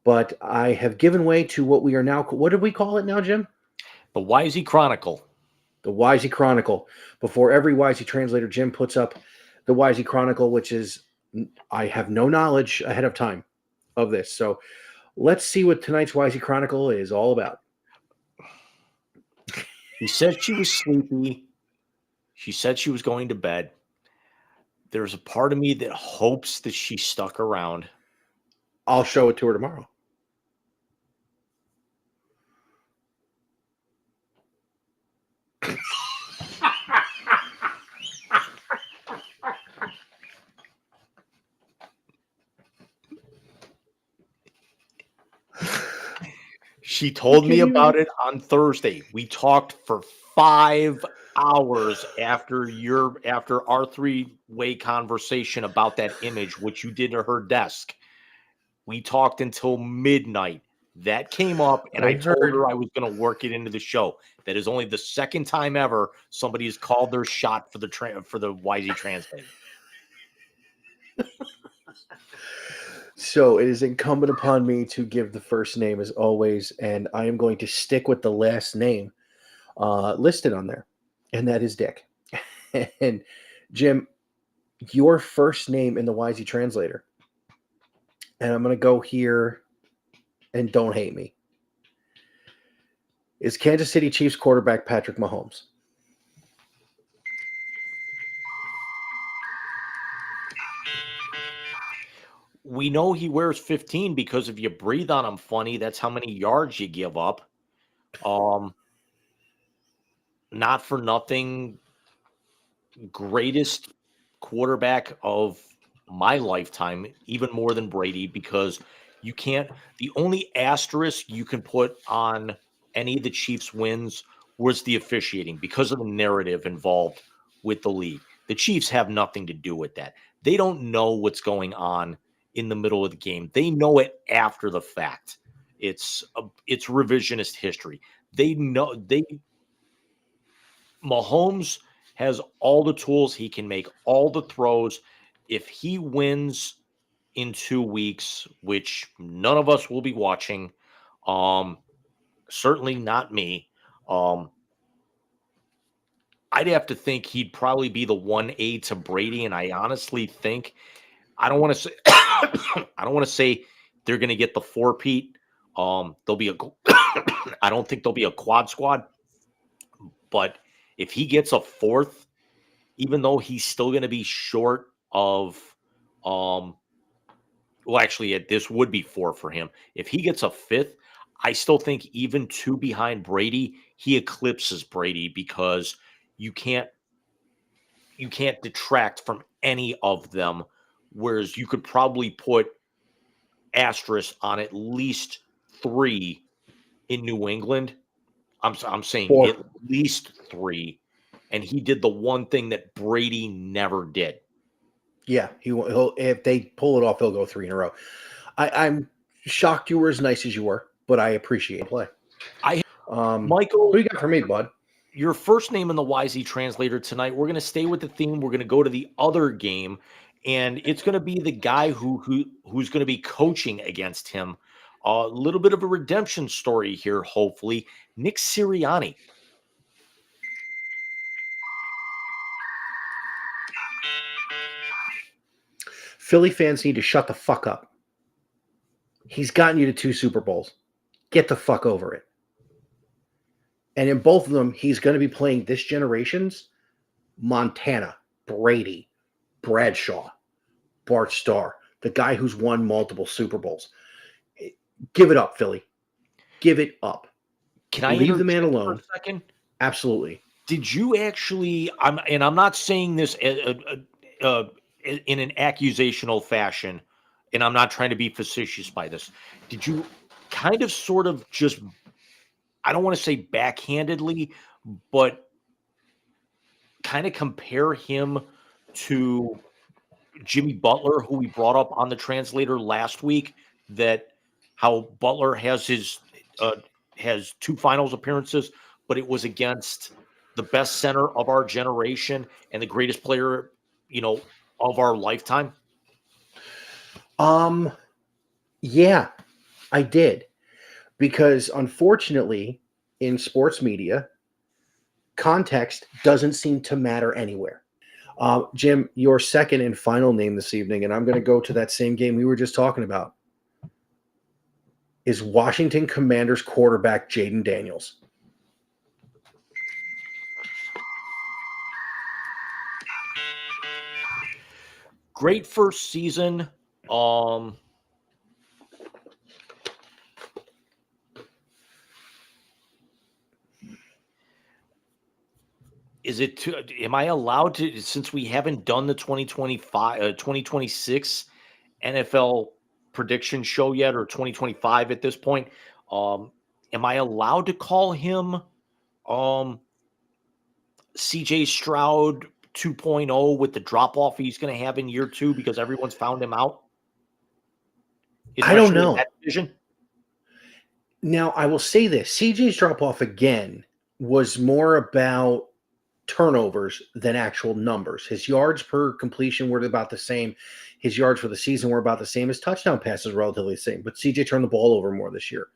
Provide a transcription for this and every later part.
but I have given way to what we are now. What did we call it now, Jim? The Wisey Chronicle. The Wisey Chronicle. Before every Wisey translator, Jim puts up the Wisey Chronicle, which is, I have no knowledge ahead of time of this. So let's see what tonight's Wisey Chronicle is all about. She said she was sleepy. She said she was going to bed. There's a part of me that hopes that she stuck around. I'll show it to her tomorrow. She told me about it on Thursday. We talked for 5 hours after our 3-way conversation about that image, which you did at her desk. We talked until midnight. That came up, and I told her I was going to work it into the show. That is only the second time ever somebody has called their shot for the Wisey Translator. So it is incumbent upon me to give the first name as always, and I am going to stick with the last name listed on there, and that is Dick. And Jim, your first name in the Wisey Translator, and I'm going to go here, and don't hate me, is Kansas City Chiefs quarterback Patrick Mahomes. We know he wears 15 because if you breathe on him funny, that's how many yards you give up. Not for nothing, greatest quarterback of my lifetime, even more than Brady, because you can't, the only asterisk you can put on any of the Chiefs' wins was the officiating because of the narrative involved with the league. The Chiefs have nothing to do with that. They don't know what's going on in the middle of the game. They know it after the fact. It's revisionist history. Mahomes has all the tools. He can make all the throws. If he wins in 2 weeks, which none of us will be watching, certainly not me, I'd have to think he'd probably be the 1A to Brady. And I honestly think, I don't want to say they're going to get the 4-peat. I don't think there'll be a quad squad, but if he gets a 4th, even though he's still going to be short of, this would be 4 for him. If he gets a 5th, I still think even 2 behind Brady, he eclipses Brady because you can't detract from any of them. Whereas you could probably put asterisk on at least 3 in New England. I'm saying 4. At least 3, and he did the one thing that Brady never did. Yeah, he'll if they pull it off, he'll go 3 in a row. I'm shocked you were as nice as you were, but I appreciate the play. Michael, what do you got for me, bud? Your first name in the Wisey Translator tonight. We're going to stay with the theme. We're going to go to the other game, and it's going to be the guy who's going to be coaching against him. A little bit of a redemption story here, hopefully. Nick Sirianni. Philly fans need to shut the fuck up. He's gotten you to 2 Super Bowls. Get the fuck over it. And in both of them, he's going to be playing this generation's Montana, Brady, Bradshaw, Bart Starr, the guy who's won multiple Super Bowls. Give it up, Philly. Give it up. Can I leave the man alone for a second? Absolutely. Did you actually? I'm not saying this in an accusational fashion, and I'm not trying to be facetious by this. Did you kind of sort of just, I don't want to say backhandedly, but kind of compare him to Jimmy Butler, who we brought up on the Translator last week, that how Butler has has 2 finals appearances, but it was against the best center of our generation and the greatest player, of our lifetime? Yeah. I did, because unfortunately, in sports media, context doesn't seem to matter anywhere. Jim, your second and final name this evening, and I'm going to go to that same game we were just talking about, is Washington Commanders quarterback Jayden Daniels. Great first season. Is it too, am I allowed to, since we haven't done the 2026 NFL prediction show yet, or 2025 at this point, am I allowed to call him CJ Stroud 2.0 with the drop off he's going to have in year 2 because everyone's found him out? I don't Especially in know. that division? Now, I will say this. CJ's drop off again was more about turnovers than actual numbers. His yards per completion were about the same. His yards for the season were about the same. His touchdown passes relatively the same. But CJ turned the ball over more this year.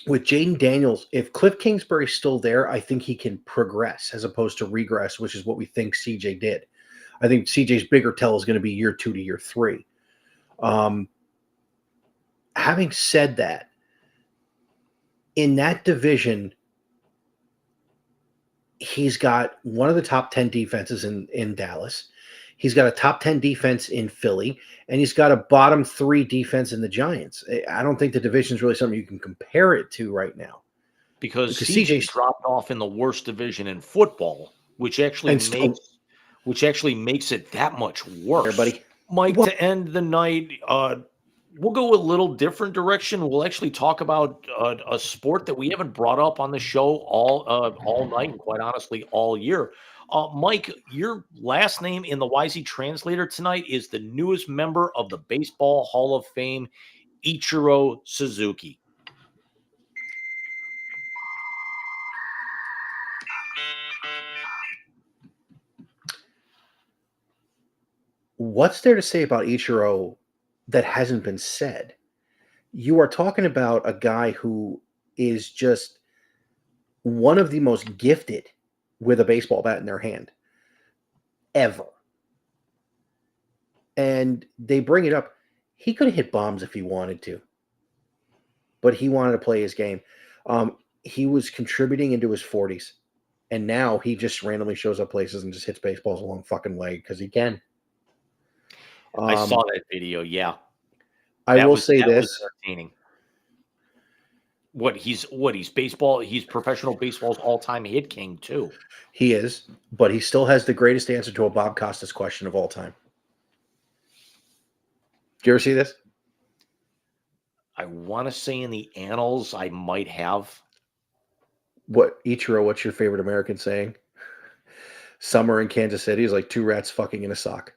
With Jayden Daniels, if Cliff Kingsbury's still there, I think he can progress as opposed to regress, which is what we think CJ did. I think CJ's bigger tell is going to be year 2 to year 3. Having said that, in that division, he's got one of the top 10 defenses in Dallas. He's got a top 10 defense in Philly, and he's got a bottom 3 defense in the Giants. I don't think the division is really something you can compare it to right now. Because CJ dropped off in the worst division in football, which actually makes it that much worse. Everybody. Mike, to end the night, we'll go a little different direction. We'll actually talk about a sport that we haven't brought up on the show all night, and quite honestly, all year. Mike, your last name in the Wisey Translator tonight is the newest member of the Baseball Hall of Fame, Ichiro Suzuki. What's there to say about Ichiro that hasn't been said? You are talking about a guy who is just one of the most gifted with a baseball bat in their hand ever. And they bring it up. He could have hit bombs if he wanted to, but he wanted to play his game. He was contributing into his 40s, and now he just randomly shows up places and just hits baseballs a long fucking leg because he can. I saw that video. Yeah, I will say this: was entertaining. He's baseball. He's professional baseball's all-time hit king too. He is, but he still has the greatest answer to a Bob Costas question of all time. Did you ever see this? I want to say in the annals, I might have. What, Ichiro, what's your favorite American saying? Summer in Kansas City is like 2 rats fucking in a sock.